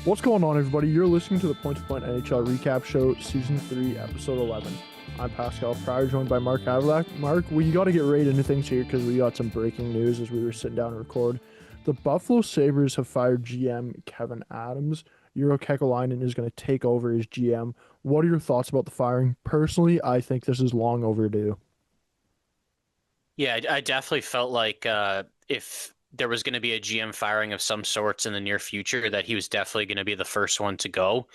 What's going on, everybody? You're listening to the Point2Point NHL Recap Show, Season 3, Episode 11. I'm Pascal Pryor, joined by Mark Havlack. Mark, we got to get right into things here because we got some breaking news as we were sitting down to record. The Buffalo Sabres have fired GM Kevyn Adams. Urho Kekalainen is going to take over as GM. What are your thoughts about the firing? Personally, I think this is long overdue. Yeah, I definitely felt like if there was going to be a GM firing of some sorts in the near future, that he was definitely going to be the first one to go.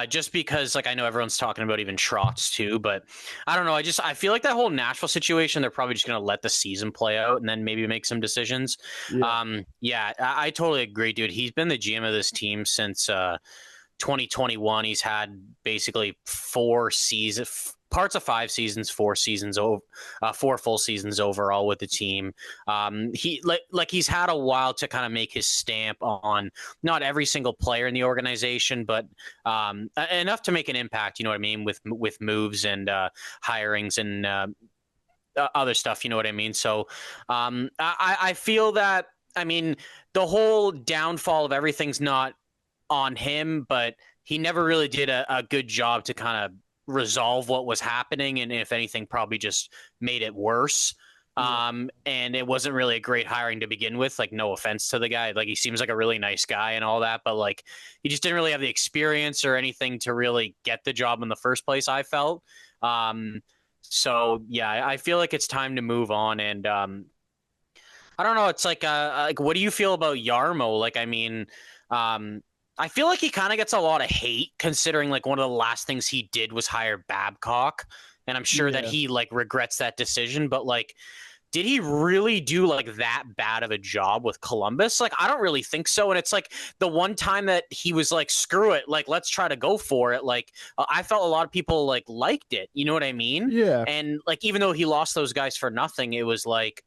Just because, like, I know everyone's talking about even Trotz too, but I don't know. I feel like that whole Nashville situation, they're probably just going to let the season play out and then maybe make some decisions. Yeah. I totally agree, dude. He's been the GM of this team since 2021. He's had basically parts of 5 seasons, 4 seasons, 4 full seasons overall with the team. He's had a while to kind of make his stamp on not every single player in the organization, but enough to make an impact. You know what I mean, with moves and hirings and other stuff. You know what I mean. So I feel that, I mean, the whole downfall of everything's not on him, but he never really did a good job to kind of resolve what was happening, and if anything, probably just made it worse. And it wasn't really a great hiring to begin with. Like, no offense to the guy, like, he seems like a really nice guy and all that, but like, he just didn't really have the experience or anything to really get the job in the first place, I felt. So yeah, I feel like it's time to move on. And I don't know, it's like what do you feel about Jarmo? Like, I mean, I feel like he kind of gets a lot of hate, considering like one of the last things he did was hire Babcock, and I'm sure that he like regrets that decision. But like, did he really do like that bad of a job with Columbus? Like, I don't really think so. And it's like the one time that he was like, screw it, like, let's try to go for it. Like, I felt a lot of people like liked it. You know what I mean? Yeah. And like, even though he lost those guys for nothing, it was like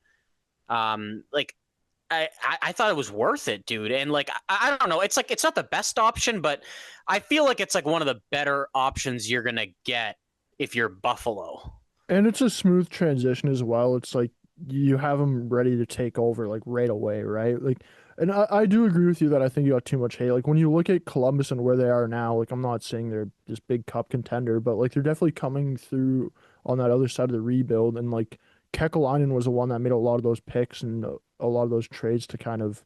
I thought it was worth it, dude. And like, I don't know. It's like, it's not the best option, but I feel like it's like one of the better options you're going to get if you're Buffalo. And it's a smooth transition as well. It's like you have him ready to take over like right away, right? Like, and I do agree with you that I think you got too much hate. Like, when you look at Columbus and where they are now, like, I'm not saying they're this big cup contender, but like, they're definitely coming through on that other side of the rebuild. And like, Kekalainen was the one that made a lot of those picks and a lot of those trades to kind of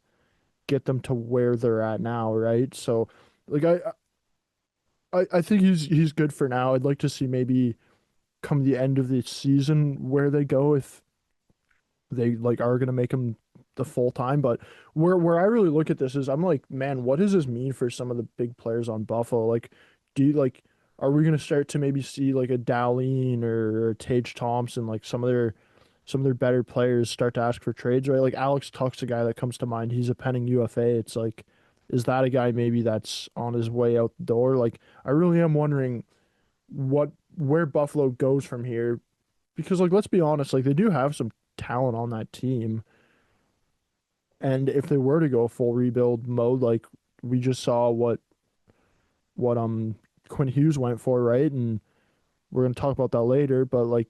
get them to where they're at now, right? So like, I think he's good for now. I'd like to see maybe come the end of the season where they go, if they like are gonna make him the full time. But where I really look at this is, I'm like, man, what does this mean for some of the big players on Buffalo? Like, do you like, are we gonna start to maybe see like a Dowling or Tage Thompson, like some of their better players start to ask for trades, right? Like, Alex Tuch's a guy that comes to mind. He's a pending UFA. It's like, is that a guy maybe that's on his way out the door? Like, I really am wondering where Buffalo goes from here, because like, let's be honest, like, they do have some talent on that team, and if they were to go full rebuild mode, like, we just saw what Quinn Hughes went for, right? And we're gonna talk about that later, but like,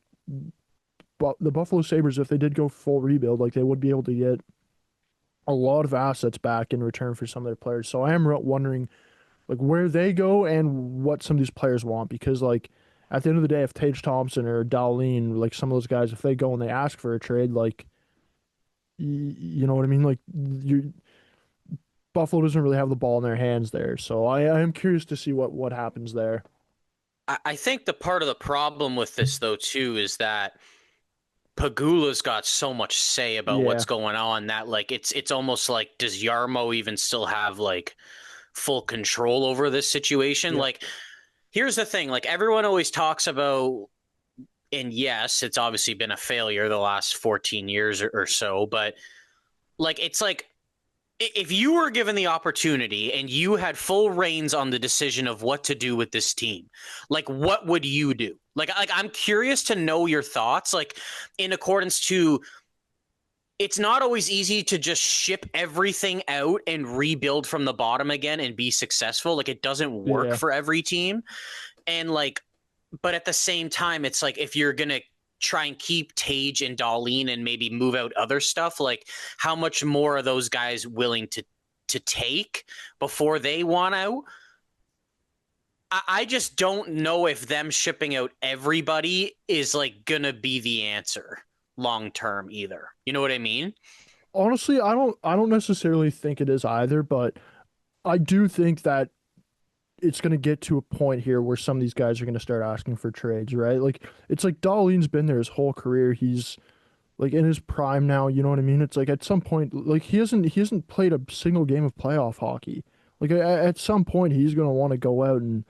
but the Buffalo Sabres, if they did go full rebuild, like, they would be able to get a lot of assets back in return for some of their players. So I am wondering like where they go and what some of these players want, because like, at the end of the day, if Tage Thompson or Dahleen, like some of those guys, if they go and they ask for a trade, like, you know what I mean? Like, you Buffalo doesn't really have the ball in their hands there. So I am curious to see what happens there. I think the part of the problem with this, though, too, is that Pagula's got so much say about Yeah. what's going on that like, it's almost like, does Yarmo even still have like full control over this situation? Yeah. Like, here's the thing, like, everyone always talks about, and yes, it's obviously been a failure the last 14 years or so, but like, it's like, if you were given the opportunity and you had full reins on the decision of what to do with this team, like, what would you do? Like, I'm curious to know your thoughts, like, in accordance to, it's not always easy to just ship everything out and rebuild from the bottom again and be successful. Like, it doesn't work Yeah. for every team. And like, but at the same time, it's like, if you're going to try and keep Tage and Dahleen and maybe move out other stuff, like, how much more are those guys willing to to take before they want out. I just don't know if them shipping out everybody is like gonna be the answer long term either. You know what I mean? Honestly, I don't necessarily think it is either, but I do think that it's going to get to a point here where some of these guys are going to start asking for trades, right? Like it's like Dahlin's been there his whole career. He's like in his prime now, you know what I mean? It's like at some point, like he hasn't played a single game of playoff hockey. Like at some point, he's gonna want to go out and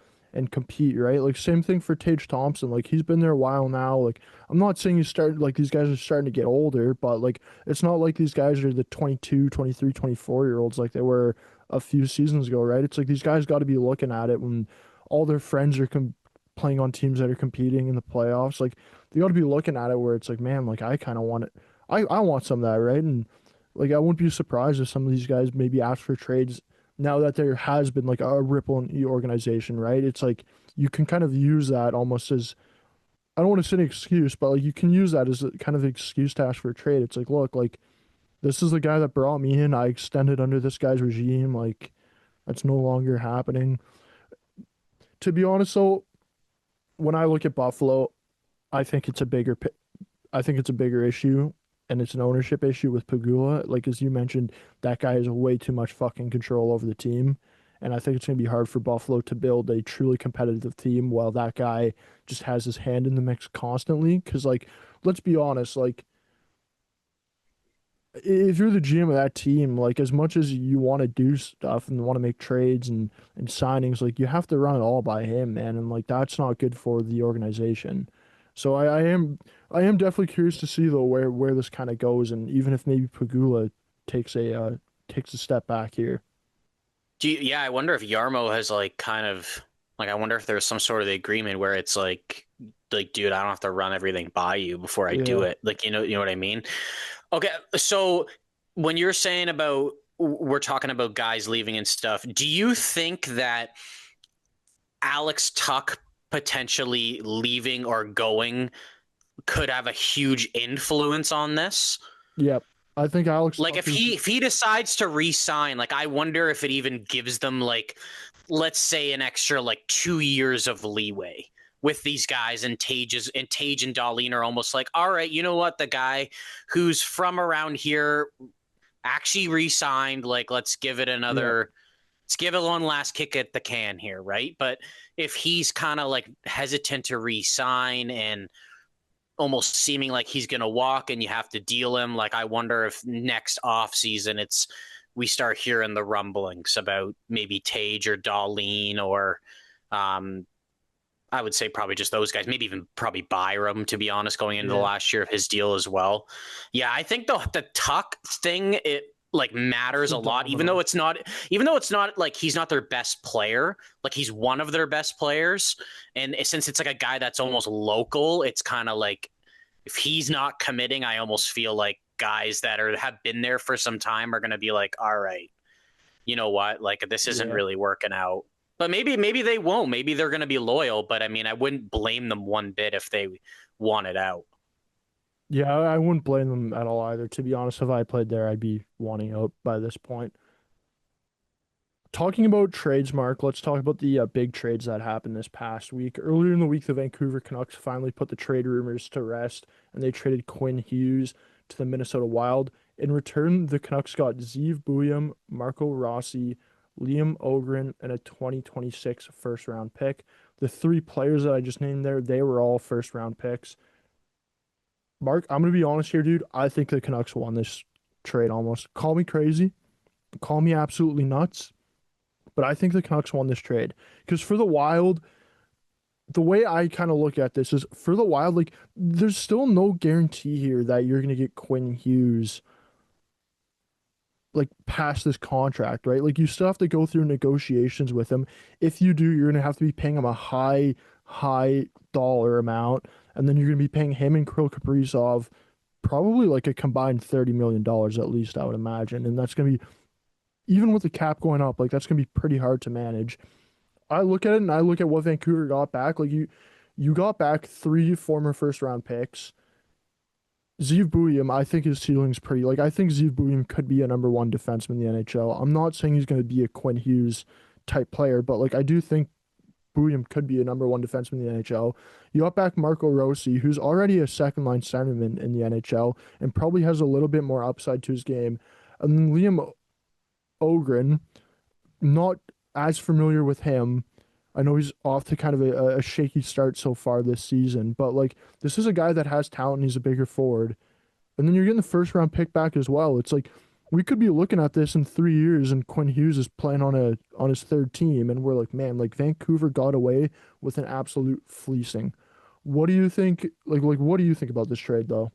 compete, right? Like same thing for Tage Thompson. Like he's been there a while now. Like I'm not saying he's starting like these guys are starting to get older, but like it's not like these guys are the 22, 23, 24-year olds like they were a few seasons ago, right? It's like these guys got to be looking at it when all their friends are playing on teams that are competing in the playoffs. Like they got to be looking at it where it's like, man, like I kind of want it. I want some of that, right? And like I wouldn't be surprised if some of these guys maybe ask for trades now that there has been like a ripple in the organization, right? It's like you can kind of use that almost as I don't want to say an excuse, but like you can use that as a kind of excuse to ask for a trade. It's like, look, like this is the guy that brought me in. I extended under this guy's regime. Like that's no longer happening. To be honest, though, when I look at Buffalo, I think it's a I think it's a bigger issue, and it's an ownership issue with Pagula. Like as you mentioned, that guy has way too much fucking control over the team, and I think it's gonna be hard for Buffalo to build a truly competitive team while that guy just has his hand in the mix constantly. Because like, let's be honest, like if you're the GM of that team, like as much as you want to do stuff and want to make trades and signings, like you have to run it all by him, man, and like that's not good for the organization. So I am definitely curious to see though where this kind of goes, and even if maybe Pagula takes a step back here. Yeah, I wonder if Yarmo has like kind of like I wonder if there's some sort of agreement where it's like dude, I don't have to run everything by you before I do Yeah. it. Like you know what I mean? Okay, so when you're saying about we're talking about guys leaving and stuff, do you think that Alex Tuck potentially leaving or going could have a huge influence on this? Yep. I think Alex Like Tuck is. if he decides to re-sign, like I wonder if it even gives them like let's say an extra like 2 years of leeway with these guys and Tage and Dahlin are almost like, all right, you know what? The guy who's from around here actually re-signed, like Yeah. let's give it one last kick at the can here, right? But if he's kind of like hesitant to re-sign and almost seeming like he's going to walk and you have to deal him. Like, I wonder if next off season we start hearing the rumblings about maybe Tage or Dahlin or I would say probably just those guys, maybe even probably Byram, to be honest, going into the Yeah. last year of his deal as well. Yeah, I think the Tuck thing, it like It's matters a a lot, domino. even though it's not like he's not their best player, like he's one of their best players. And since it's like a guy that's almost local, it's kind of like if he's not committing, I almost feel like guys that have been there for some time are going to be like, all right, you know what? Like this isn't Yeah. really working out. But maybe they won't. Maybe they're going to be loyal. But I mean, I wouldn't blame them one bit if they want it out. Yeah, I wouldn't blame them at all either. To be honest, if I played there, I'd be wanting out by this point. Talking about trades, Mark, let's talk about the big trades that happened this past week. Earlier in the week, the Vancouver Canucks finally put the trade rumors to rest, and they traded Quinn Hughes to the Minnesota Wild. In return, the Canucks got Zeev Buium, Marco Rossi, Liam Ogren, and a 2026 first round pick. The three players that I just named there, they were all first round picks. Mark, I'm gonna be honest here, dude. I think the Canucks won this trade almost. Call me crazy, call me absolutely nuts, but I think the Canucks won this trade because for the Wild, the way I kind of look at this is for the Wild, like there's still no guarantee here that you're gonna get Quinn Hughes like past this contract, right? Like you still have to go through negotiations with him. If you do, you're gonna have to be paying him a high dollar amount, and then you're gonna be paying him and Kirill Kaprizov probably like a combined $30 million at least, I would imagine, and that's gonna be even with the cap going up, like that's gonna be pretty hard to manage. I look at it and I look at what Vancouver got back. Like you got back three former first round picks. Zeev Buium, I think his ceiling's pretty. Like, I think Zeev Buium could be a number one defenseman in the NHL. I'm not saying he's going to be a Quinn Hughes type player, but like, I do think Buium could be a number one defenseman in the NHL. You got back Marco Rossi, who's already a second line centerman in the NHL and probably has a little bit more upside to his game. And then Liam Ogren, not as familiar with him. I know he's off to kind of a shaky start so far this season, but like this is a guy that has talent and he's a bigger forward. And then you're getting the first round pick back as well. It's like we could be looking at this in 3 years and Quinn Hughes is playing on his third team and we're like, man, like Vancouver got away with an absolute fleecing. What do you think like what do you think about this trade though?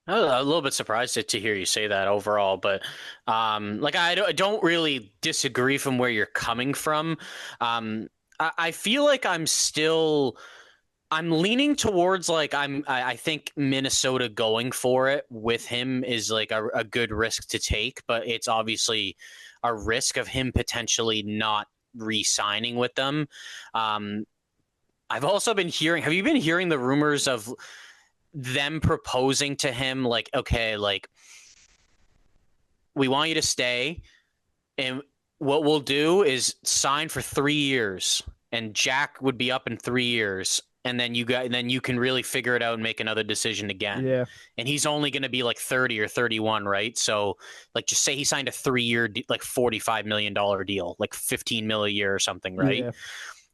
I was a little bit surprised to hear you say that overall, but like I don't really disagree from where you're coming from. I feel like I'm leaning towards like I think Minnesota going for it with him is like a good risk to take, but it's obviously a risk of him potentially not re-signing with them. Um, I've also been hearing. Have you been hearing the rumors of them proposing to him like, okay, like we want you to stay, and what we'll do is sign for 3 years, and Jack would be up in 3 years, and then you can really figure it out and make another decision again. Yeah. And he's only going to be like 30 or 31, right? So like just say he signed a 3 year like $45 million deal, like 15 mil a year or something, right? Yeah.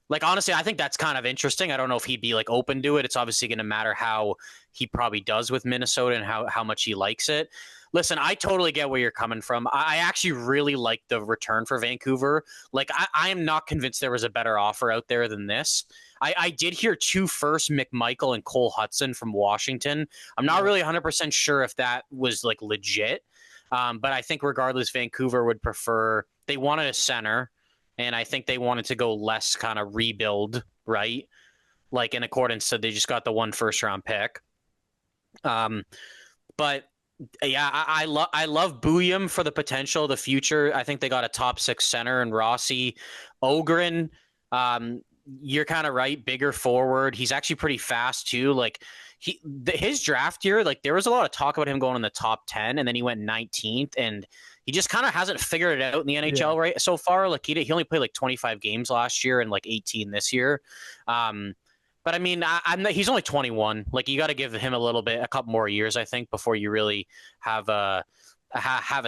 Like honestly, I think that's kind of interesting. I don't know if he'd be like open to it. It's obviously going to matter how he probably does with Minnesota and how much he likes it. Listen, I totally get where you're coming from. I actually really like the return for Vancouver. Like I am not convinced there was a better offer out there than this. I did hear two first, McMichael and Cole Hudson from Washington. I'm not Yeah. really 100% sure if that was like legit. But I think regardless, Vancouver would prefer, they wanted a center, and I think they wanted to go less kind of rebuild, right? Like in accordance to they just got the one first round pick. Um, but yeah, I love Booyam for the potential, the future. I think they got a top six center in Rossi. Ogren, you're kind of right, bigger forward. He's actually pretty fast too. Like his draft year, like there was a lot of talk about him going in the top 10, and then he went 19th, and he just kind of hasn't figured it out in the Yeah. NHL right so far. Like he only played like 25 games last year and like 18 this year. Um, but I mean, he's only 21. Like you got to give him a couple more years, I think, before you really have a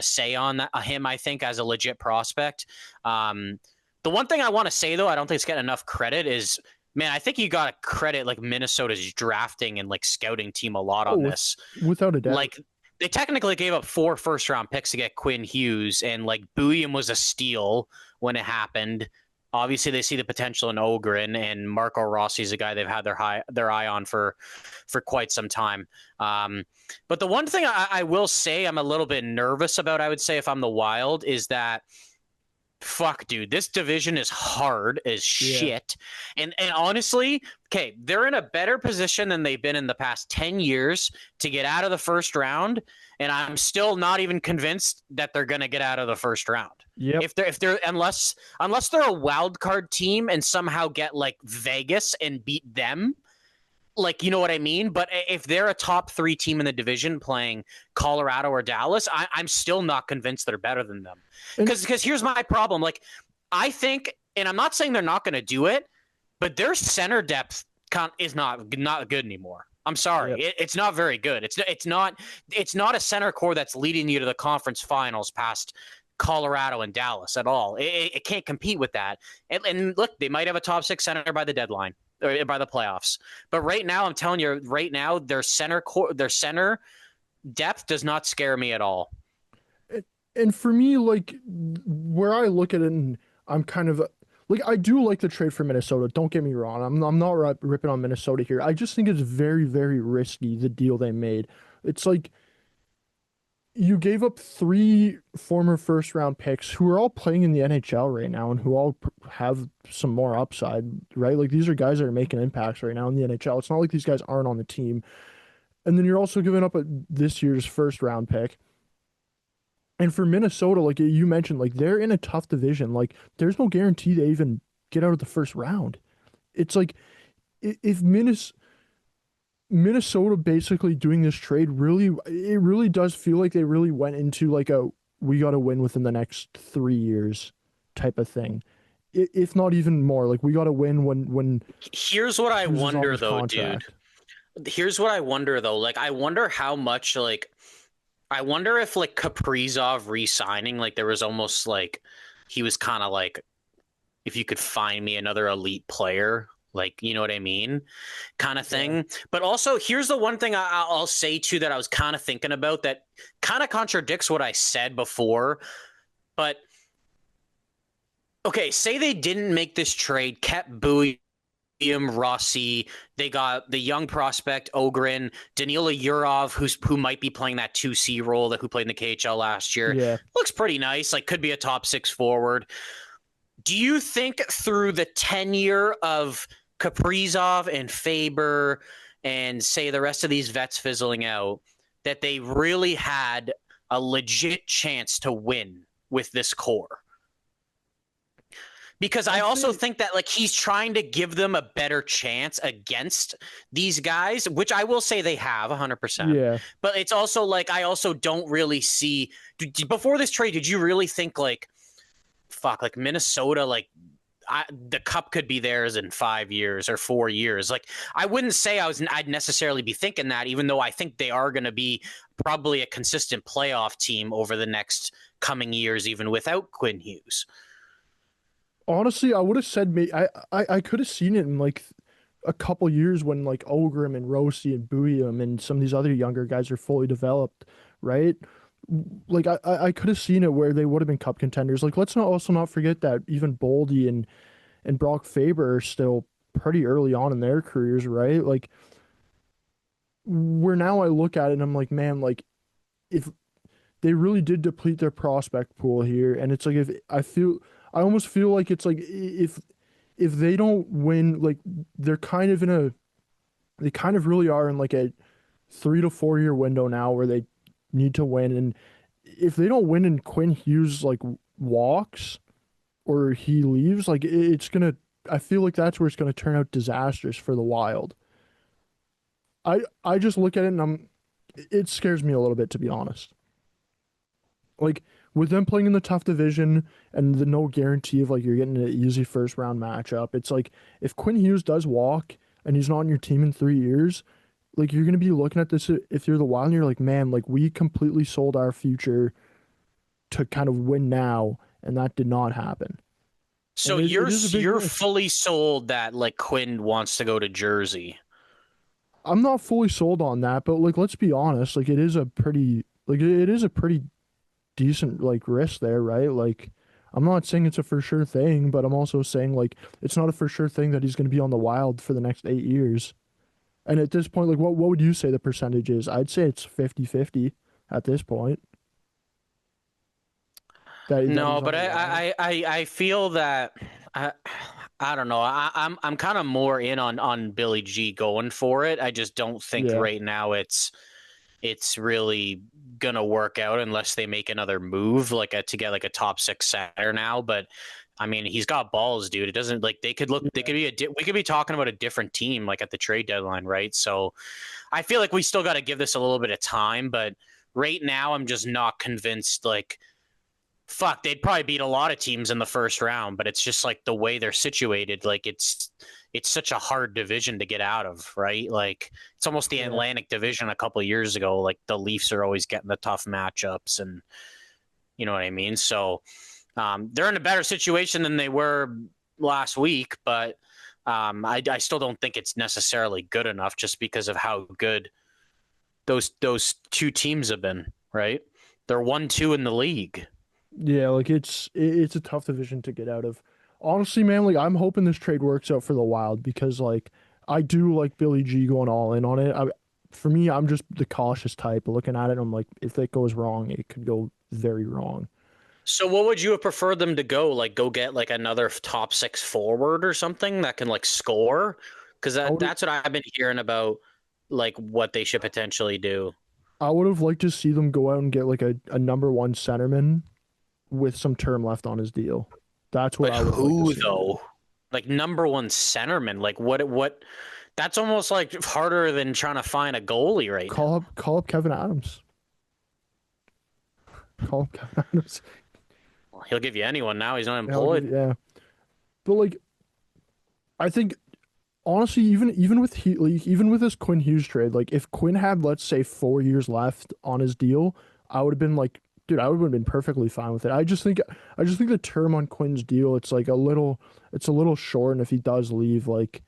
say on that, him. I think as a legit prospect. The one thing I want to say though, I don't think it's getting enough credit is, man, I think you got to credit like Minnesota's drafting and like scouting team a lot Oh, on this. without a doubt. Like they technically gave up 4 first round picks to get Quinn Hughes, and like Booyam was a steal when it happened. Obviously, they see the potential in Ogren, and Marco Rossi is a guy they've had their eye on for quite some time. But the one thing I will say I'm a little bit nervous about, I would say, if I'm the Wild, is that fuck, dude, this division is hard as Yeah. shit. And honestly, okay, they're in a better position than they've been in the past 10 years to get out of the first round, and I'm still not even convinced that they're going to get out of the first round. Yep. If they're unless they're a wild card team and somehow get like Vegas and beat them, like, you know what I mean? But if they're a top 3 team in the division playing Colorado or Dallas, I'm still not convinced they're better than them. And Because here's my problem. Like, I think, and I'm not saying they're not going to do it, but their center depth is not good anymore. I'm sorry, yep. it's not very good. It's not a center core that's leading you to the conference finals past Colorado and Dallas at all. It can't compete with that. And look, they might have a top 6 center by the deadline or by the playoffs. But right now, I'm telling you, right now, their center depth does not scare me at all. And for me, like where I look at it, and I'm kind of like I do like the trade for Minnesota. Don't get me wrong. I'm not ripping on Minnesota here. I just think it's very very risky the deal they made. It's like you gave up three former first round picks who are all playing in the NHL right now and who all have some more upside, right? Like these are guys that are making impacts right now in the NHL. It's not like these guys aren't on the team. And then you're also giving up this year's first round pick. And for Minnesota, like you mentioned, like they're in a tough division. Like there's no guarantee they even get out of the first round. It's like if Minnesota, Minnesota basically doing this trade really, it really does feel like they really went into like a we got to win within the next 3 years type of thing. If not even more, like we got to win when Here's what I Hughes is on wonder his though, dude. contract. Here's what I wonder though. Like, I wonder how much, like, I wonder if, like, Kaprizov re-signing, like, there was almost like he was kind of like, if you could find me another elite player, like, you know what I mean, kind of Yeah. thing. But also, here's the one thing I'll say too that I was kind of thinking about that kind of contradicts what I said before. But okay, say they didn't make this trade, kept Bowie, Rossi. They got the young prospect Ogren, Danila Yurov, who might be playing that 2C role that who played in the KHL last year. Yeah. Looks pretty nice. Like, could be a top six forward. Do you think through the tenure of Kaprizov and Faber and say the rest of these vets fizzling out that they really had a legit chance to win with this core? Because I I'd also say think that, like, he's trying to give them a better chance against these guys, which I will say they have 100%. yeah. But it's also like, I also don't really see before this trade, did you really think like, fuck, like Minnesota, like, the cup could be theirs in 5 years or 4 years? Like, I wouldn't say I'd necessarily be thinking that, even though I think they are going to be probably a consistent playoff team over the next coming years, even without Quinn Hughes. Honestly, I would have said I could have seen it in like a couple years when like Ogrim and Rossi and Buium and some of these other younger guys are fully developed, right? Like I could have seen it where they would have been cup contenders. Like let's not also not forget that even Boldy and Brock Faber are still pretty early on in their careers, right? Like where now I look at it and I'm like, man, like if they really did deplete their prospect pool here, and it's like if I almost feel like it's like if they don't win, like they're kind of in a they kind of really are in like a 3 to 4 year window now where they need to win, and if they don't win and Quinn Hughes like walks or he leaves, like it's gonna. I feel like that's where it's gonna turn out disastrous for the Wild. I just look at it and it scares me a little bit to be honest. Like with them playing in the tough division and the no guarantee of like you're getting an easy first round matchup, it's like if Quinn Hughes does walk and he's not on your team in 3 years, like you're gonna be looking at this if you're the Wild and you're like, man, like we completely sold our future to kind of win now, and that did not happen. So And you're it is a big you're risk. fully sold that, like, Quinn wants to go to Jersey. I'm not fully sold on that, but like let's be honest, like it is a pretty decent like risk there, right? Like I'm not saying it's a for sure thing, but I'm also saying like it's not a for sure thing that he's going to be on the Wild for the next 8 years. And at this point, like what would you say the percentage is? I'd say it's 50-50 at this point that No, he's on but the Wild. I feel that I I don't know. I'm kind of more in on Billy G going for it. I just don't think Yeah. right now it's really gonna work out unless they make another move like to get like a top six center now. But I mean, he's got balls, dude. It doesn't like they Yeah. could be we could be talking about a different team like at the trade deadline, right? So I feel like we still got to give this a little bit of time, but right now I'm just not convinced. Like, fuck, they'd probably beat a lot of teams in the first round, but it's just like the way they're situated. Like, it's such a hard division to get out of, right? Like, it's almost the Yeah. Atlantic Division a couple of years ago. Like, the Leafs are always getting the tough matchups, and you know what I mean. So they're in a better situation than they were last week, but I still don't think it's necessarily good enough just because of how good those two teams have been. Right? They're 1-2 in the league. Yeah, like it's a tough division to get out of. Honestly, man, like I'm hoping this trade works out for the Wild because like I do like Billy G going all in on it. For me, I'm just the cautious type. Looking at it, I'm like, if it goes wrong, it could go very wrong. So what would you have preferred them to go? Like, go get like another top six forward or something that can like score? Because I would that's what I've been hearing about, like what they should potentially do. I would have liked to see them go out and get like a number one centerman with some term left on his deal. That's what But I would have liked to who see. though? Like number one centerman. Like what? That's almost like harder than trying to find a goalie right now. Call up Kevyn Adams. Call up Kevyn Adams. Well, he'll give you anyone now. He's not I'll give employed. you, yeah. But like, I think honestly, even with this Quinn Hughes trade, like if Quinn had, let's say, 4 years left on his deal, I would have been like, dude, I would have been perfectly fine with it. I just think the term on Quinn's deal, it's a little short, and if he does leave, like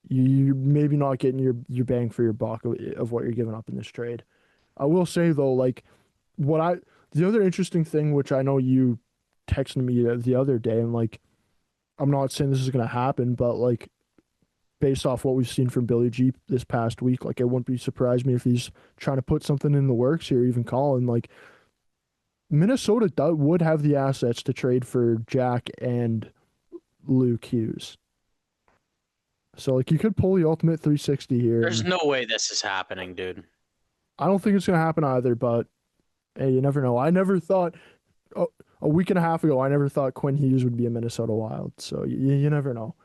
you're maybe not getting your bang for your buck of what you're giving up in this trade. I will say though, like what I the other interesting thing, which I know you texted me the other day, and like I'm not saying this is gonna happen, but like based off what we've seen from Billy G this past week, like it wouldn't be surprised me if he's trying to put something in the works here, even calling like Minnesota would have the assets to trade for Jack and Luke Hughes. So like you could pull the ultimate 360 here, There's and no way this is happening, dude. I don't think it's gonna happen either. But hey, you never know. I never thought a week and a half ago, I never thought Quinn Hughes would be a Minnesota Wild. So you never know.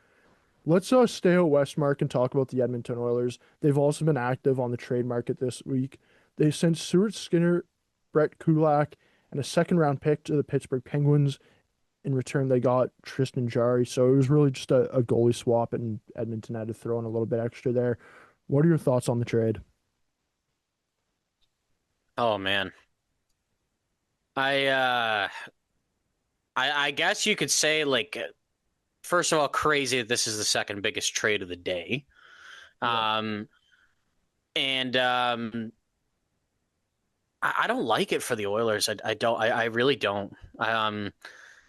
Let's stay out west, Mark, and talk about the Edmonton Oilers. They've also been active on the trade market this week. They sent Stuart Skinner, Brett Kulak, and a second round pick to the Pittsburgh Penguins. In return, they got Tristan Jarry. So it was really just a goalie swap, and Edmonton had to throw in a little bit extra there. What are your thoughts on the trade? Oh man. I uh I guess you could say like first of all, crazy that this is the second biggest trade of the day. Yep. And I don't like it for the Oilers. I don't. I really don't.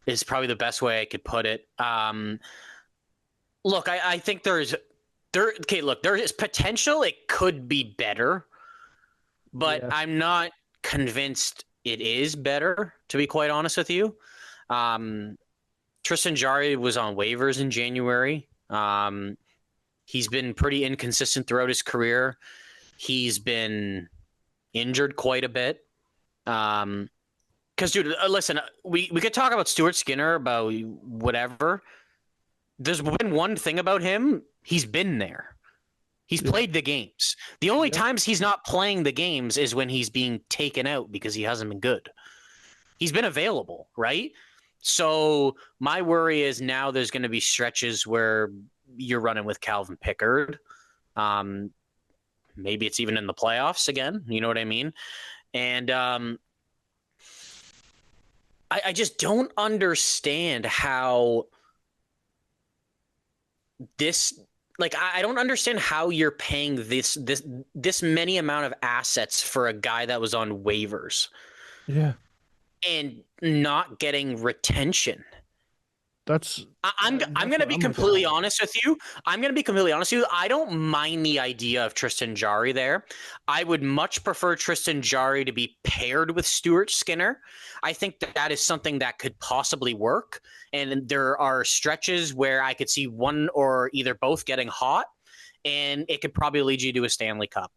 Is probably the best way I could put it. Look, I think there. Okay, look, there is potential. It could be better, but Yeah. I'm not convinced it is better. To be quite honest with you, um, Tristan Jarry was on waivers in January. He's been pretty inconsistent throughout his career. He's been injured quite a bit. Because, dude, listen, we could talk about Stuart Skinner, about whatever. There's been one thing about him. He's been there. He's Yeah. played the games. The only Yep. times he's not playing the games is when he's being taken out because he hasn't been good. He's been available, right? So my worry is now there's going to be stretches where you're running with Calvin Pickard. Um, maybe it's even in the playoffs again. You know what I mean? And I just don't understand how this. Like I don't understand how you're paying this many amount of assets for a guy that was on waivers Yeah. and not getting retention. That's I'm going to be I'm looking completely at. honest with you. I'm going to be completely honest with you. I don't mind the idea of Tristan Jarry there. I would much prefer Tristan Jarry to be paired with Stuart Skinner. I think that is something that could possibly work. And there are stretches where I could see one or either both getting hot, and it could probably lead you to a Stanley Cup.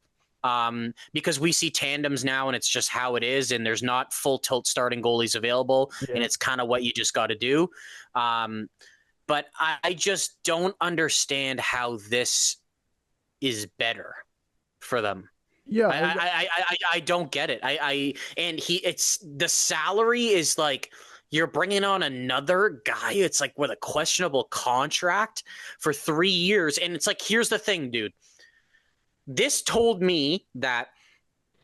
Because we see tandems now and it's just how it is, and there's not full tilt starting goalies available, and Yeah. it's kind of what you just got to do. But I just don't understand how this is better for them. Yeah. I don't get it. It's the salary is like you're bringing on another guy. It's like with a questionable contract for 3 years, and it's like here's the thing, dude. This told me that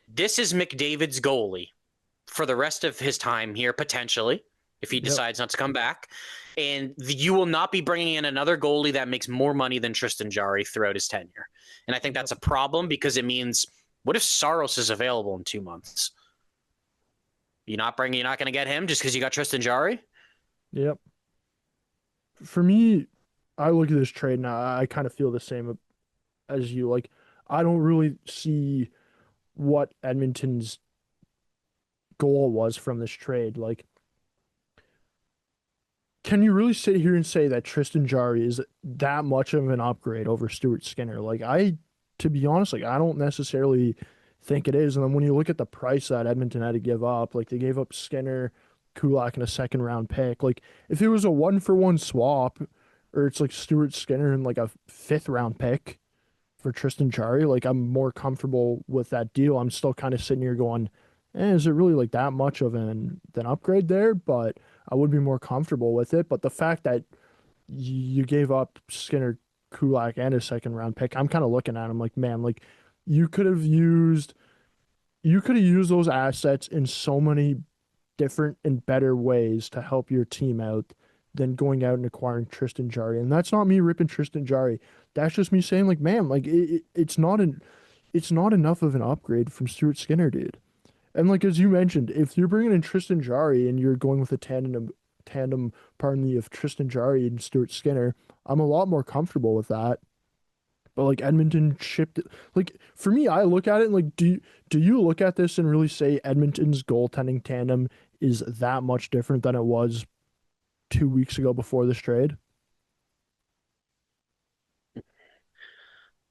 this is McDavid's goalie for the rest of his time here, potentially, if he Yep. decides not to come back. And you will not be bringing in another goalie that makes more money than Tristan Jarry throughout his tenure. And I think that's a problem because it means, what if Saros is available in 2 months? You're not going to get him just because you got Tristan Jarry? Yep. For me, I look at this trade and I kind of feel the same as you. Like, I don't really see what Edmonton's goal was from this trade. Like, can you really sit here and say that Tristan Jarry is that much of an upgrade over Stuart Skinner? Like, to be honest, like I don't necessarily think it is. And then when you look at the price that Edmonton had to give up, like they gave up Skinner, Kulak, and a second round pick. Like, if it was a 1-for-1 swap, or it's like Stuart Skinner and like a fifth round pick, for Tristan Jarry, like I'm more comfortable with that deal. I'm still kind of sitting here going, is it really like that much of an upgrade there? But I would be more comfortable with it. But the fact that you gave up Skinner, Kulak, and a second round pick, I'm kind of looking at him like, man, like you could have used those assets in so many different and better ways to help your team out than going out and acquiring Tristan Jarry. And that's not me ripping Tristan Jarry. That's just me saying like, man, like it's not enough of an upgrade from Stuart Skinner, dude. And like as you mentioned, if you're bringing in Tristan Jarry and you're going with a tandem, pardon me, of Tristan Jarry and Stuart Skinner, I'm a lot more comfortable with that. But like Edmonton shipped it. Like for me, I look at it and like, do you look at this and really say Edmonton's goaltending tandem is that much different than it was 2 weeks ago before this trade?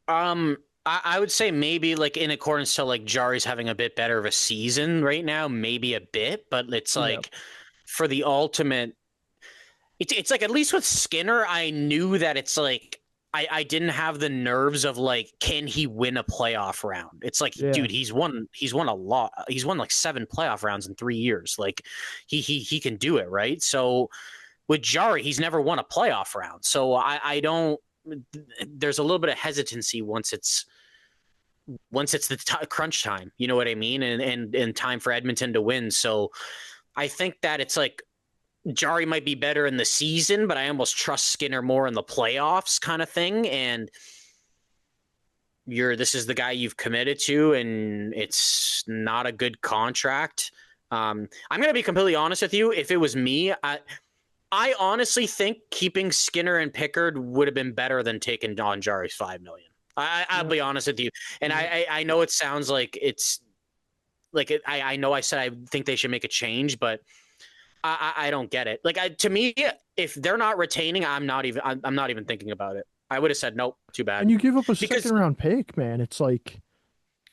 I would say maybe like in accordance to like Jari's having a bit better of a season right now, maybe a bit, but it's Yeah, like for the ultimate, it's like at least with Skinner, I knew that it's like I didn't have the nerves of like, can he win a playoff round? It's like, yeah, dude, he's won a lot. He's won like 7 playoff rounds in 3 years. Like he can do it, right? So with Jari, he's never won a playoff round. So I don't. There's a little bit of hesitancy once it's the crunch time. You know what I mean? And time for Edmonton to win. So I think that it's like Jari might be better in the season, but I almost trust Skinner more in the playoffs kind of thing. And this is the guy you've committed to, and it's not a good contract. I'm going to be completely honest with you. If it was me, I honestly think keeping Skinner and Pickard would have been better than taking on Jari's $5 million. I'll yeah, be honest with you, and yeah. I know it sounds like it's like I know I said I think they should make a change, but I don't get it. Like to me, if they're not retaining, I'm not even thinking about it. I would have said nope, too bad, And you give up a second because round pick, man. It's like you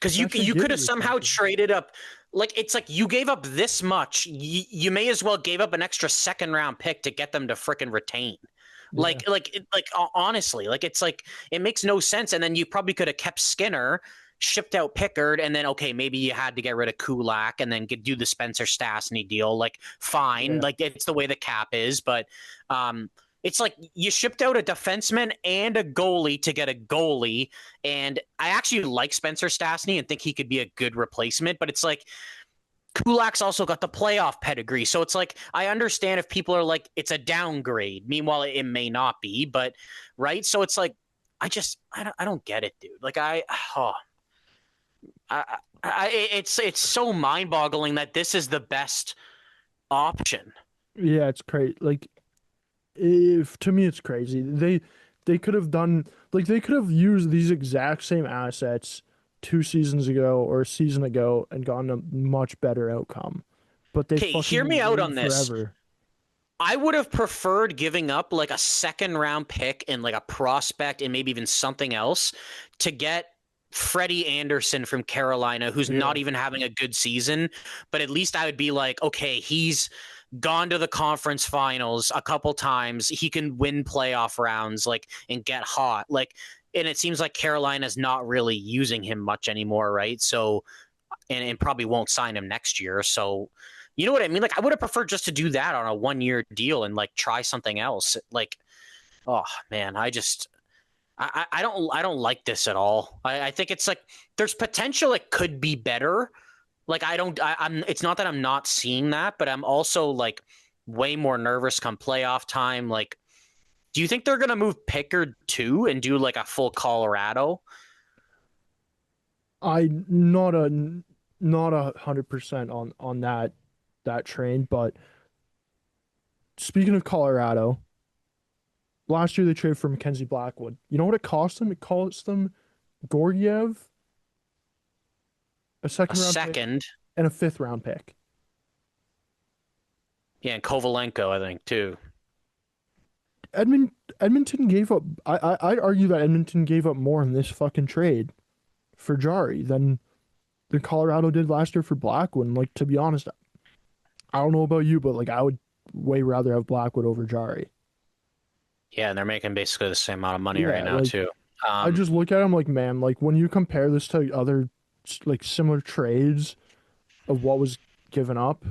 that should you give could have you somehow something. traded up. Like it's like you gave up this much, you may as well gave up an extra second round pick to get them to frickin' retain. Yeah, Honestly, like it's like it makes no sense. And then you probably could have kept Skinner, shipped out Pickard, and then okay, maybe you had to get rid of Kulak and then do the Spencer Stastny deal. Like fine, yeah, like it's the way the cap is, but it's like you shipped out a defenseman and a goalie to get a goalie. And I actually like Spencer Stastny and think he could be a good replacement, but it's like Kulak's also got the playoff pedigree. So it's like, I understand if people are like, it's a downgrade. Meanwhile, it may not be, but right. So it's like, I don't get it, dude. Like oh, it's so mind boggling that this is the best option. yeah. It's crazy. Like if to me, it's crazy. They could have done like they could have used these exact same assets 2 seasons ago or a season ago and gotten a much better outcome. But they Okay, hear me fucking out waited on this. forever. I would have preferred giving up like a second round pick and like a prospect and maybe even something else to get Freddie Anderson from Carolina, who's not Yeah, even having a good season. But at least I would be like, okay, he's gone to the conference finals a couple times. He can win playoff rounds, like, and get hot. Like, and it seems like Carolina's not really using him much anymore, right? So, and probably won't sign him next year. So, you know what I mean? Like, I would have preferred just to do that on a 1 year deal and like try something else. Like, oh man, I don't like this at all. I think it's like there's potential it could be better. Like I'm it's not that I'm not seeing that, but I'm also like way more nervous come playoff time. Like, do you think they're gonna move Pickard too and do like a full Colorado? I not 100% on that train. But speaking of Colorado, last year they traded for Mackenzie Blackwood. You know what it cost them? It cost them Gorgiev, a A second round pick, second. and a fifth round pick. Yeah, and Kovalenko, I think, too. Edmonton gave up. I'd argue that Edmonton gave up more in this fucking trade for Jari than Colorado did last year for Blackwood. And, like, to be honest, I don't know about you, but like I would way rather have Blackwood over Jari. Yeah, and they're making basically the same amount of money right Yeah, now, like too. I Um, just look at him like, man, like when you compare this to other like similar trades of what was given up,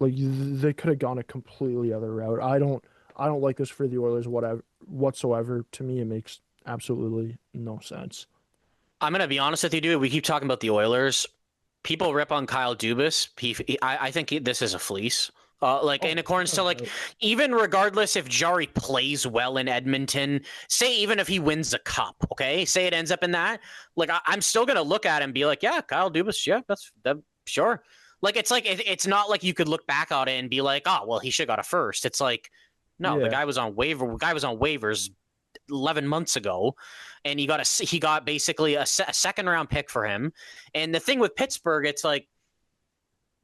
like they could have gone a completely other route. I don't like this for the Oilers whatever whatsoever. To me, it makes absolutely no sense. I'm gonna be honest with you, dude. We keep talking about the Oilers. People rip on Kyle Dubas. I think this is a fleece. Like in Oh, accordance to without a like, doubt. even regardless if Jari plays well in Edmonton, say even if he wins the cup, okay, say it ends up in that, like I'm still gonna look at him and be like, yeah, Kyle Dubas, yeah, that's that, sure. Like it's not like you could look back on it and be like, oh well, he should have got a first. It's like, no, the Yeah, guy was on waivers 11 months ago, and he got basically a second round pick for him. And the thing with Pittsburgh, it's like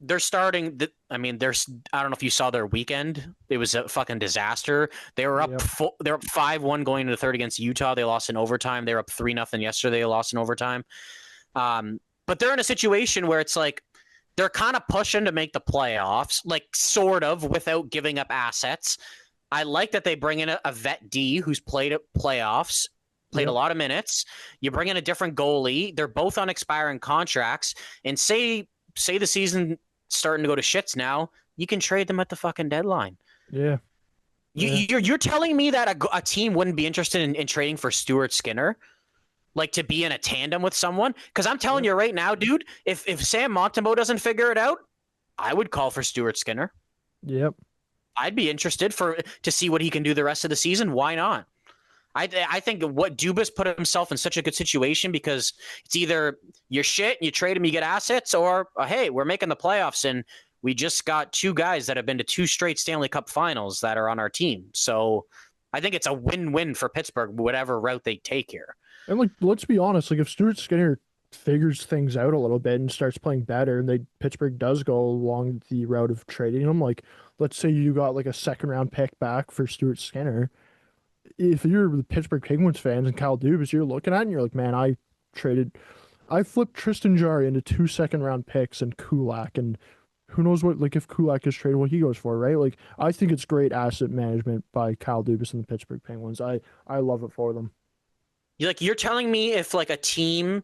they're starting. I mean, there's. I don't know if you saw their weekend. It was a fucking disaster. They were up. yep, They're up 5-1 going into the third against Utah. They lost in overtime. They were up 3-0 yesterday. They lost in overtime. But they're in a situation where it's like they're kind of pushing to make the playoffs, like sort of without giving up assets. I like that they bring in a vet D who's played at playoffs, played a yep, lot of minutes. You bring in a different goalie. They're both on expiring contracts. And say the season starting to go to shits now, you can trade them at the fucking deadline. yeah, yeah, You're telling me that a team wouldn't be interested in trading for Stuart Skinner? Like to be in a tandem with someone? Because I'm telling yep, you right now, dude, if Sam Montemo doesn't figure it out, I would call for Stuart Skinner. yep. I'd be interested to see what he can do the rest of the season. Why not? I think what Dubas put himself in such a good situation because it's either you're shit and you trade him, you get assets, or hey, we're making the playoffs and we just got two guys that have been to two straight Stanley Cup finals that are on our team. So I think it's a win-win for Pittsburgh, whatever route they take here. And like, let's be honest, like if Stuart Skinner figures things out a little bit and starts playing better, and they Pittsburgh does go along the route of trading him, like let's say you got like a second round pick back for Stuart Skinner. If you're the Pittsburgh Penguins fans and Kyle Dubas, you're looking at it and you're like, man, traded, I flipped Tristan Jarry into two second round picks and Kulak, and who knows what, like if Kulak is traded, what he goes for, right? Like I think it's great asset management by Kyle Dubas and the Pittsburgh Penguins. I love it for them. You're telling me if like a team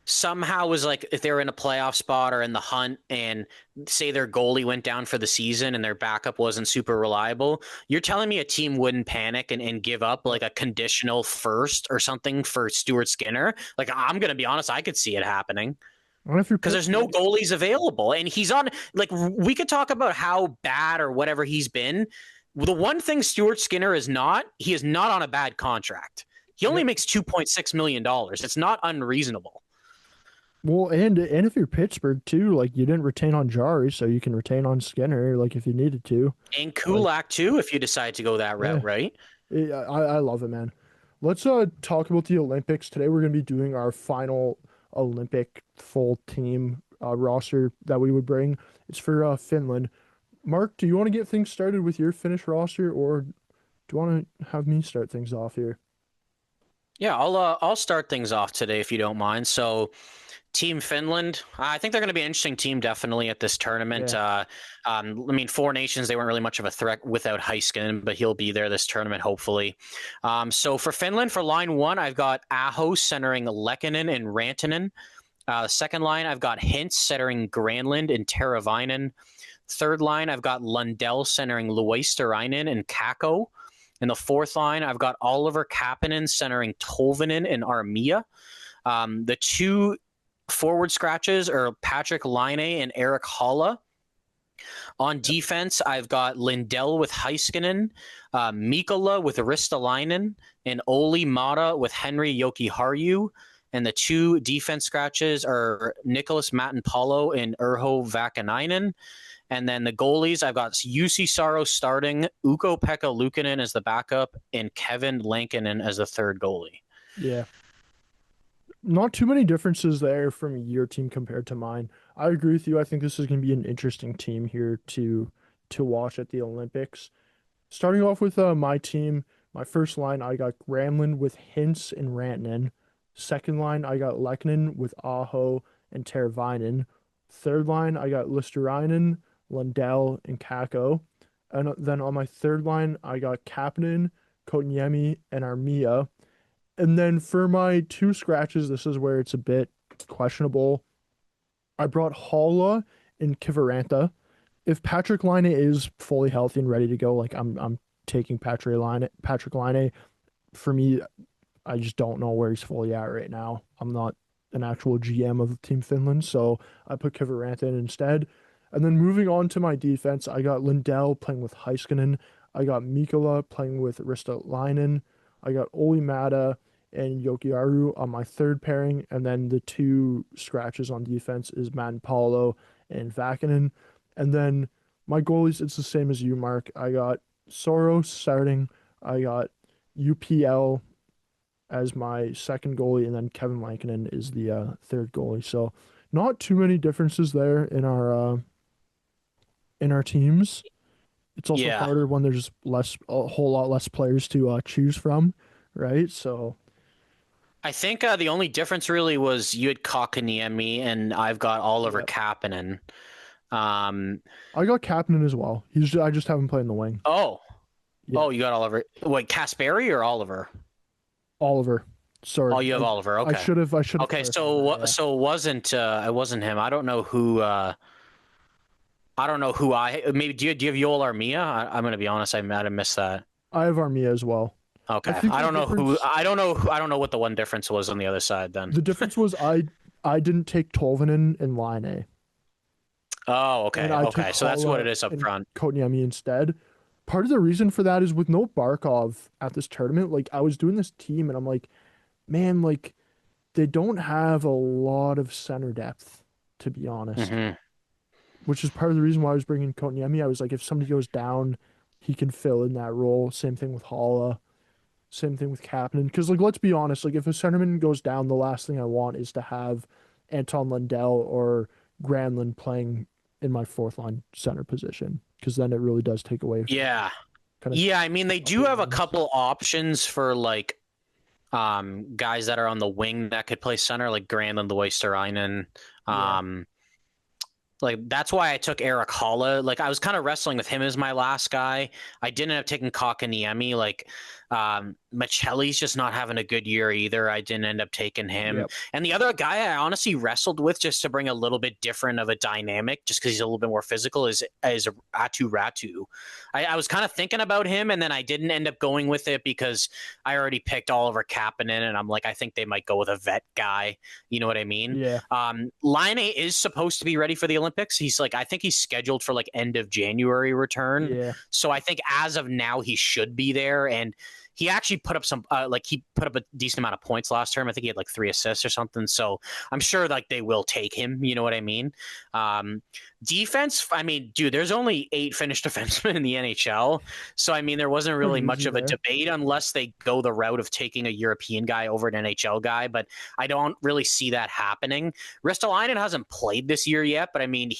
somehow was like if they were in a playoff spot or in the hunt and say their goalie went down for the season and their backup wasn't super reliable, you're telling me a team wouldn't panic and give up like a conditional first or something for Stuart Skinner? Like I'm gonna be honest, I could see it happening And if you're because there's no Pittsburgh, goalies available and he's on like we could talk about how bad or whatever he's been. The one thing Stuart Skinner is not, he is not on a bad contract. He only yep. makes $2.6 million. It's not unreasonable. Well, and if you're Pittsburgh too, like you didn't retain on Jari, so you can retain on Skinner, like if you needed to. And Like, Kulak too, if you decide to go that yeah, route, right? I love it, man. Let's talk about the Olympics today. We're gonna be doing our final Olympic full team roster that we would bring. It's for Finland. Mark, do you want to get things started with your Finnish roster, or do you want to have me start things off here? Yeah, I'll start things off today if you don't mind. So, Team Finland, I think they're going to be an interesting team definitely at this tournament. Yeah, I mean, Four Nations, they weren't really much of a threat without Heiskanen, but he'll be there this tournament hopefully. So for Finland, for line one, I've got Aho centering Lehkonen and Rantanen. Second line, I've got Hintz centering Granlund and Teravainen. Third line, I've got Lundell centering Luosterainen and Kakko. In the fourth line, I've got Oliver Kapanen centering Tolvanen and Armia. The two forward scratches are Patrick Laine and Eric Halla. On yep, defense, I've got Lindell with Heiskanen, Mikkola with Ristolainen, and Oli Mata with Henry Jokiharju. And the two defense scratches are Nicholas Matinpalo and Urho Vakanainen. And then the goalies, I've got UC Saro starting, Ukko-Pekka Luukkonen as the backup, and Kevin Lankinen as the third goalie. yeah. Not too many differences there from your team compared to mine. I agree with you. I think this is going to be an interesting team here to watch at the Olympics. Starting off with my team, my first line, I got Gramlin with Hintz and Rantanen. Second line, I got Lehkonen with Aho and Teravainen. Third line, I got Listerainen, Lundell, and Kakko. And then on my third line, I got Kapanen, Kotniemi, and Armia. And then for my two scratches, this is where it's a bit questionable. I brought Holla and Kivaranta. If Patrick Laine is fully healthy and ready to go, like I'm taking Patrick Laine. For me, I just don't know where he's fully at right now. I'm not an actual GM of Team Finland, so I put Kiviranta in instead. And then moving on to my defense, I got Lindell playing with Heiskanen. I got Mikkola playing with Ristolainen. I got Oli Mata and Yokiaru on my third pairing. And then the two scratches on defense is Paulo and Vakinen. And then my goalies, it's the same as you, Mark. I got Soros starting. I got UPL as my second goalie, and then Kevin Lankinen is the third goalie. So not too many differences there in our teams. It's also Yeah. harder when there's a whole lot less players to choose from, right? So I think the only difference really was you had Kotkaniemi and I've got Oliver yeah, Kapanen. Um, I got Kapanen as well. I just haven't played in the wing. oh, Yeah, you got Oliver. Wait, Kasperi or Oliver? Oliver. Oh, Sorry, you have Oliver. Okay. I should have Okay, clarified that. Yeah, it wasn't him. I don't know who. I don't know who I maybe do you have Yoel Armia? I'm gonna be honest. I might have missed that. I have Armia as well. I Okay, think I the don't know who. difference I don't know what the one difference was on the other side. Then. the difference was I didn't take Tolvanen and Line, Oh, and okay, I took okay. So that's what Holla it is up and front. Kotniemi instead. Part of the reason for that is with no Barkov at this tournament, like I was doing this team and I'm like, man, like they don't have a lot of center depth, to be honest, Hmm. which is part of the reason why I was bringing Kotniemi. I was like, if somebody goes down, he can fill in that role. Same thing with Holla. Same thing with Kapanen. Because, like, let's be honest, like, if a centerman goes down, the last thing I want is to have Anton Lundell or Granlund playing in my fourth line center position. Because then it really does take away Yeah, kind of yeah. I mean, they a do couple have a wings. couple options for like guys that are on the wing that could play center, like Granlund, Loisterainen. Yeah. Like that's why I took Eric Holla. Like I was kind of wrestling with him as my last guy. I didn't end up taking Kotkaniemi. Like Michelli's just not having a good year either. I didn't end up taking him. Yep. And the other guy I honestly wrestled with just to bring a little bit different of a dynamic, just because he's a little bit more physical, is Atu Ratu. I was kind of thinking about him, and then I didn't end up going with it because I already picked Oliver Kapanen, and I'm like, I think they might go with a vet guy. You know what I mean? Yeah. Line is supposed to be ready for the Olympics. He's like, I think he's scheduled for like end of January return. Yeah. So I think as of now, he should be there. And he actually put up he put up a decent amount of points last term. I think he had like 3 assists or something. So I'm sure like they will take him. You know what I mean? Defense, I mean, dude, there's only 8 Finnish defensemen in the NHL. So, I mean, there wasn't Pretty really much easy of a there. debate unless they go the route of taking a European guy over an NHL guy. But I don't really see that happening. Ristolainen hasn't played this year yet, but I mean,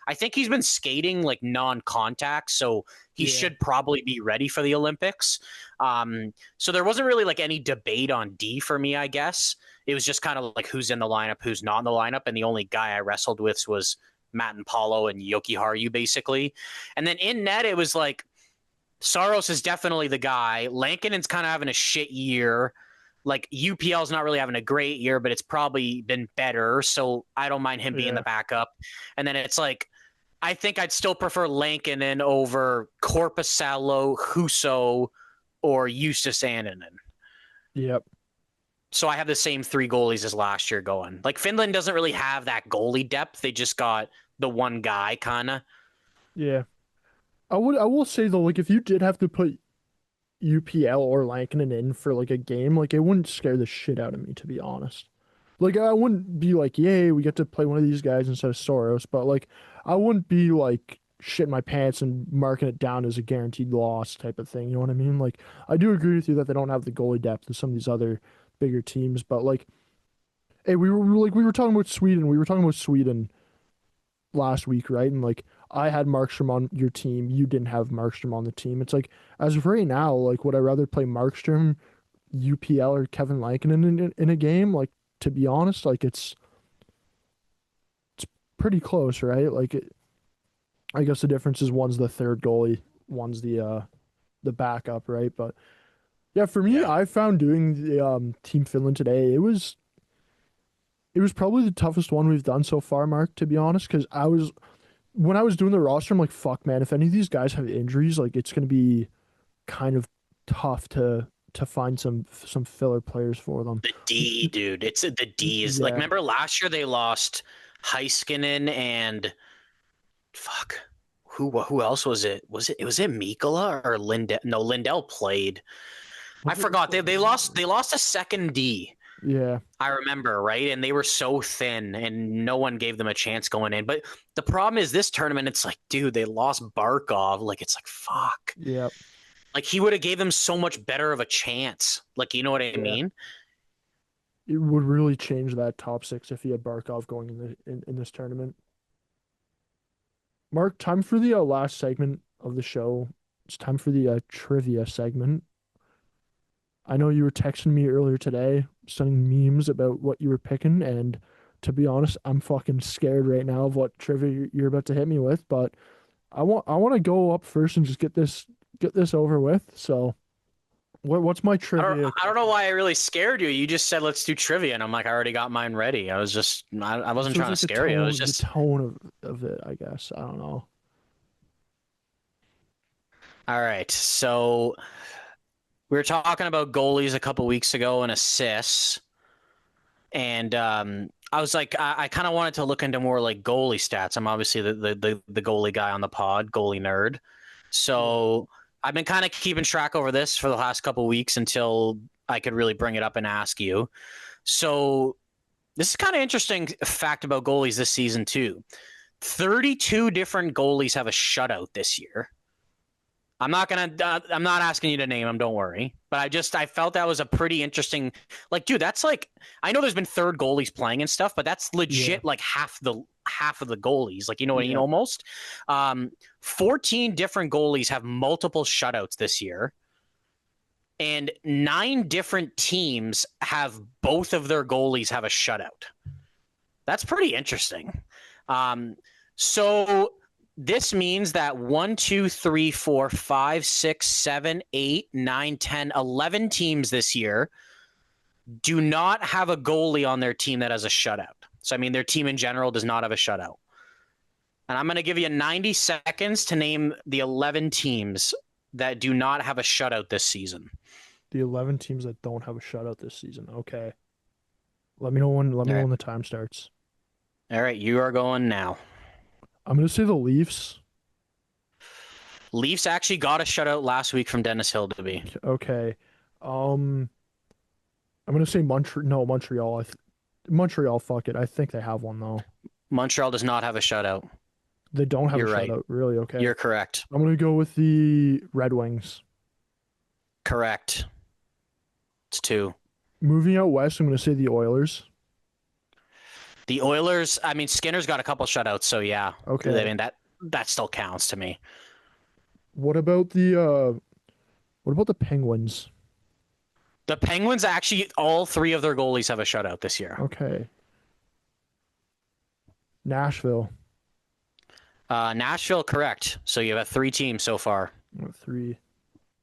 I think he's been skating like non-contact, so he Yeah. should probably be ready for the Olympics. So there wasn't really like any debate on D for me, I guess. It was just kind of like who's in the lineup, who's not in the lineup, and the only guy I wrestled with was Matt and Paulo and Yoki Haru, basically. And then in net, it was like Saros is definitely the guy. Lankinen's kind of having a shit year. Like UPL's not really having a great year, but it's probably been better. So I don't mind him being the Yeah. backup. And then it's like, I think I'd still prefer Lankinen over Korpisalo, Huso, or Eustace Annunen. Yep. So I have the same 3 goalies as last year going. Like Finland doesn't really have that goalie depth. They just got the one guy kind of. Yeah. I will say though, like if you did have to put UPL or Lankinen in for like a game, like it wouldn't scare the shit out of me, to be honest. Like I wouldn't be like, yay, we get to play one of these guys instead of Soros, but like I wouldn't be like shitting my pants and marking it down as a guaranteed loss type of thing. You know what I mean? Like I do agree with you that they don't have the goalie depth of some of these other bigger teams, but like, hey, we were talking about Sweden. We were talking about Sweden last week, right? And like I had Markstrom on your team, you didn't have Markstrom on the team. It's like as of right now, like would I rather play Markstrom, UPL, or Kevin Lankinen in a game? Like to be honest, like it's pretty close, right? I guess the difference is one's the third goalie, one's the backup, right? But Yeah, for me, Yeah. I found doing the Team Finland today, it was probably the toughest one we've done so far, Mark, to be honest, because when I was doing the roster, I'm like, fuck, man, if any of these guys have injuries, like it's gonna be kind of tough to find some filler players for them. The D, dude. It's the D is like, Yeah, remember last year they lost Heiskanen and fuck. Who else was it? Was it Mikkola or Lindell? No, Lindell played. I was it? forgot. They lost a second D. Yeah, I remember, right? And they were so thin and no one gave them a chance going in. But the problem is this tournament, it's like, dude, they lost Barkov. Like, it's like, fuck. yeah, Like, he would have gave them so much better of a chance. Like, you know what I yeah. mean? It would really change that top six if he had Barkov going in this tournament. Mark, time for the last segment of the show. It's time for the trivia segment. I know you were texting me earlier today, sending memes about what you were picking, and to be honest, I'm fucking scared right now of what trivia you're about to hit me with. But I want to go up first and just get this over with. So, what's my I don't, trivia I don't know question? why I really scared you. You just said, let's do trivia. And I'm like, I already got mine ready. I wasn't This was trying to like the scare you. It was tone, the just, tone of it, I guess. I don't know. all right. So we were talking about goalies a couple weeks ago and assists. And I was like, I kind of wanted to look into more like goalie stats. I'm obviously the goalie guy on the pod, goalie nerd. Yeah. So I've been kind of keeping track over this for the last couple weeks until I could really bring it up and ask you. So this is kind of interesting fact about goalies this season too. 32 different goalies have a shutout this year. I'm not asking you to name them, don't worry. But I felt that was a pretty interesting, like, dude, that's like, I know there's been third goalies playing and stuff, but that's Yeah. legit like half of the goalies, like, you know what I mean, Yeah. almost. 14 different goalies have multiple shutouts this year, and 9 different teams have both of their goalies have a shutout. That's pretty interesting. So this means that 1, 2, 3, 4, 5, 6, 7, 8, 9, 10, 11 teams this year do not have a goalie on their team that has a shutout. So, I mean, their team in general does not have a shutout. And I'm going to give you 90 seconds to name the 11 teams that do not have a shutout this season. The 11 teams that don't have a shutout this season. Okay. Let me know when the time starts. All right, you are going now. I'm gonna say the Leafs. Leafs actually got a shutout last week from Dennis Hildeby. Okay. Um, I'm gonna say Montreal. Montreal, fuck it. I think they have one though. Montreal does not have a shutout. They don't have a You're right. shutout, really. Okay. You're correct. I'm gonna go with the Red Wings. Correct. It's 2. Moving out west, I'm gonna say the Oilers. The Oilers, I mean, Skinner's got a couple shutouts, so yeah. Okay. I mean, that still counts to me. What about the Penguins? The Penguins, actually, all 3 of their goalies have a shutout this year. Okay. Nashville. Nashville, correct. So you have 3 teams so far. 3.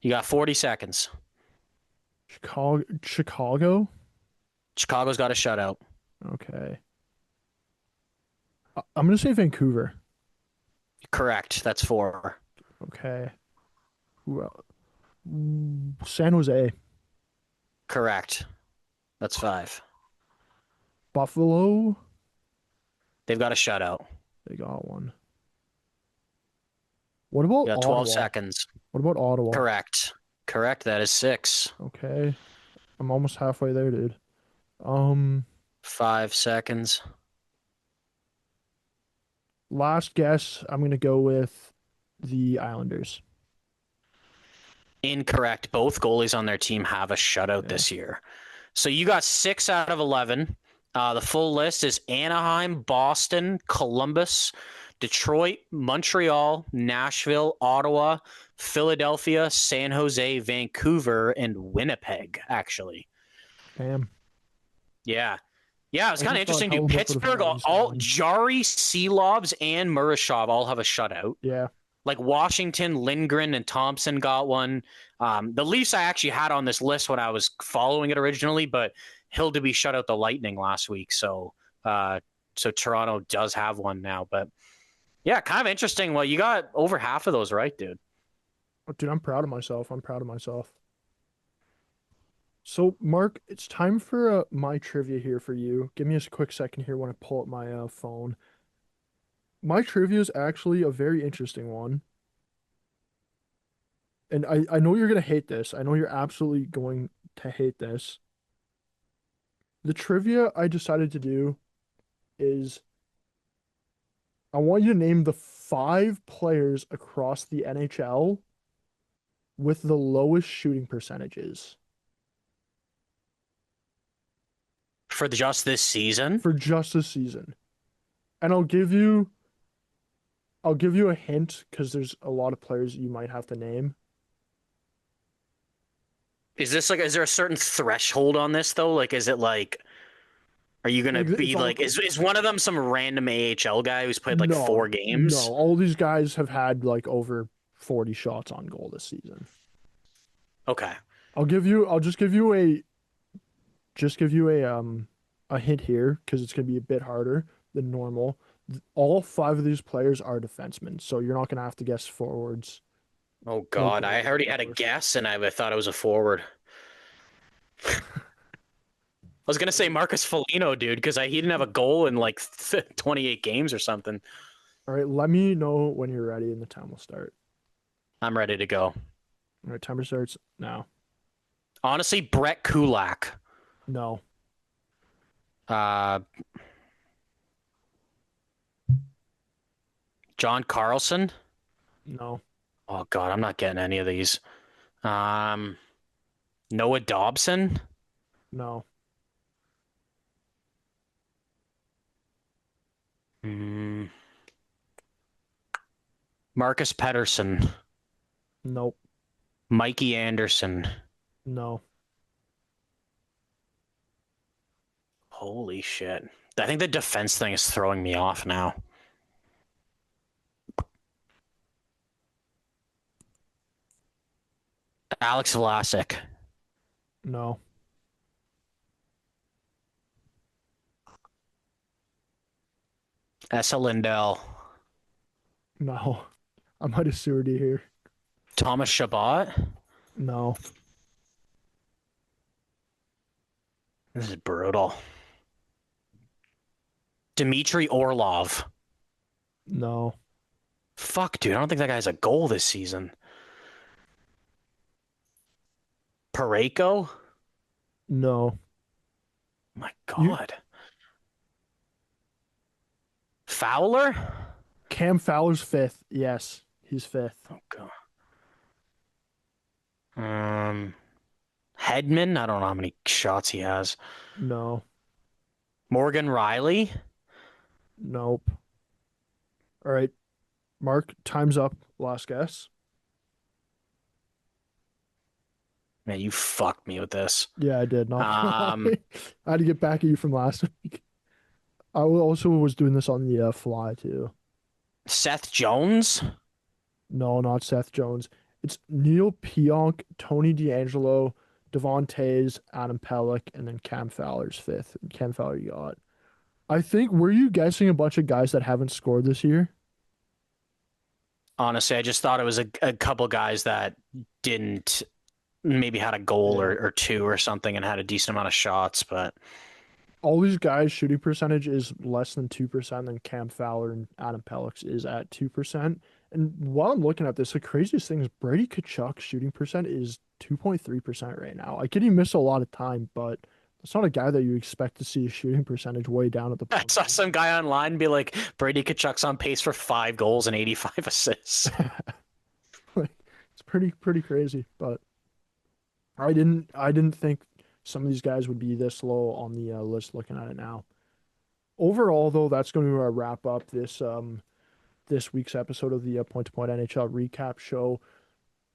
You got 40 seconds. Chicago. Chicago's got a shutout. Okay. I'm gonna say Vancouver. Correct. That's 4. Okay. Who else? San Jose. Correct. That's 5. Buffalo. They've got a shutout. They got one. What about You got 12 Ottawa? seconds. What about Ottawa? Correct. Correct. That is 6. Okay. I'm almost halfway there, dude. Um, 5 seconds. Last guess, I'm gonna go with the Islanders. Incorrect. Both goalies on their team have a shutout Yeah. this year. So you got 6 out of 11. The full list is Anaheim, Boston, Columbus, Detroit, Montreal, Nashville, Ottawa, Philadelphia, San Jose, Vancouver, and Winnipeg, actually. Damn. Yeah. Yeah, it's I kind of just thought interesting, dude. Hellebuck would have Pittsburgh, had at least all one. Jari, Seelobs, and Murashov all have a shutout. Yeah. Like Washington, Lindgren, and Thompson got one. The Leafs I actually had on this list when I was following it originally, but Hildeby shut out the Lightning last week, so Toronto does have one now. But yeah, kind of interesting. Well, you got over half of those right, dude. Dude, I'm proud of myself. I'm proud of myself. So, Mark, it's time for my trivia here for you. Give me a quick second here when I pull up my phone. My trivia is actually a very interesting one. And I know you're going to hate this. I know you're absolutely going to hate this. The trivia I decided to do is I want you to name the 5 players across the NHL with the lowest shooting percentages For just this season, for just this season. And I'll give you a hint because there's a lot of players you might have to name. is there a certain threshold on this though? Like, is it like, are you gonna Like it's be all like, is one of them some random AHL guy who's played like no, 4 games? no. All these guys have had like over 40 shots on goal this season. Okay. I'll just give you a hint here because it's gonna be a bit harder than normal. All 5 of these players are defensemen, so you're not gonna have to guess forwards Oh or God, I already goalies, of had a course. guess, and I thought it was a forward. I was gonna say Marcus Foligno, dude, because he didn't have a goal in like 28 games or something. All right, let me know when you're ready and the time will start. I'm ready to go. All right, timer starts now. Honestly, Brett Kulak, No, uh, John Carlson. no, Oh God, I'm not getting any of these. Um, Noah Dobson, no, mm, Marcus Pettersson, nope, Mikey Anderson. no. Holy shit! I think the defense thing is throwing me off now. Alex Vlasic, No, Essa Lindell, no. I might have sewered you here. Thomas Chabot. No, This is brutal. Dmitry Orlov. no, Fuck, dude. I don't think that guy has a goal this season. Pareko? no. My You God. Fowler? Cam Fowler's fifth. Yes, he's fifth. Oh, God. Hedman? I don't know how many shots he has. No, Morgan Riley? nope. All right, Mark, time's up. Last guess. Man, you fucked me with this. Yeah, I did. Not gonna Um, lie. I had to get back at you from last week. I also was doing this on the fly too. Seth Jones? No, not Seth Jones. It's Neil Pionk, Tony DeAngelo, Devon Tays, Adam Pellick, and then Cam Fowler's fifth. And Cam Fowler you got. I think, were you guessing a bunch of guys that haven't scored this year? Honestly, I just thought it was a couple guys that didn't maybe had a goal Yeah. or two or something and had a decent amount of shots, but All these guys' shooting percentage is less than 2%, then Cam Fowler and Adam Pellick is at 2%. And while I'm looking at this, the craziest thing is Brady Tkachuk's shooting percent is 2.3% right now. I get he missed a lot of time, but it's not a guy that you expect to see a shooting percentage way down at the I point. saw some guy online be like, Brady Kachuk's on pace for 5 goals and 85 assists. Like, it's pretty crazy, but I didn't think some of these guys would be this low on the list looking at it now. Overall, though, that's going to wrap up this week's episode of the Point2Point NHL Recap Show.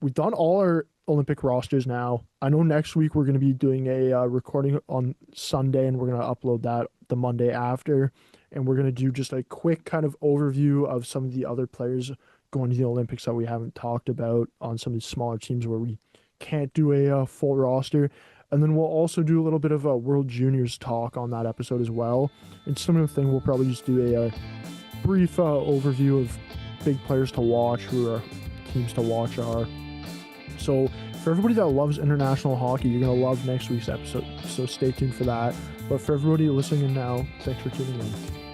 We've done all our Olympic rosters now. I know next week we're going to be doing a recording on Sunday, and we're going to upload that the Monday after. And we're going to do just a quick kind of overview of some of the other players going to the Olympics that we haven't talked about on some of these smaller teams where we can't do a full roster. And then we'll also do a little bit of a World Juniors talk on that episode as well. And similar thing, we'll probably just do a brief overview of big players to watch, who our teams to watch are. So for everybody that loves international hockey, you're going to love next week's episode. So stay tuned for that. But for everybody listening in now, thanks for tuning in.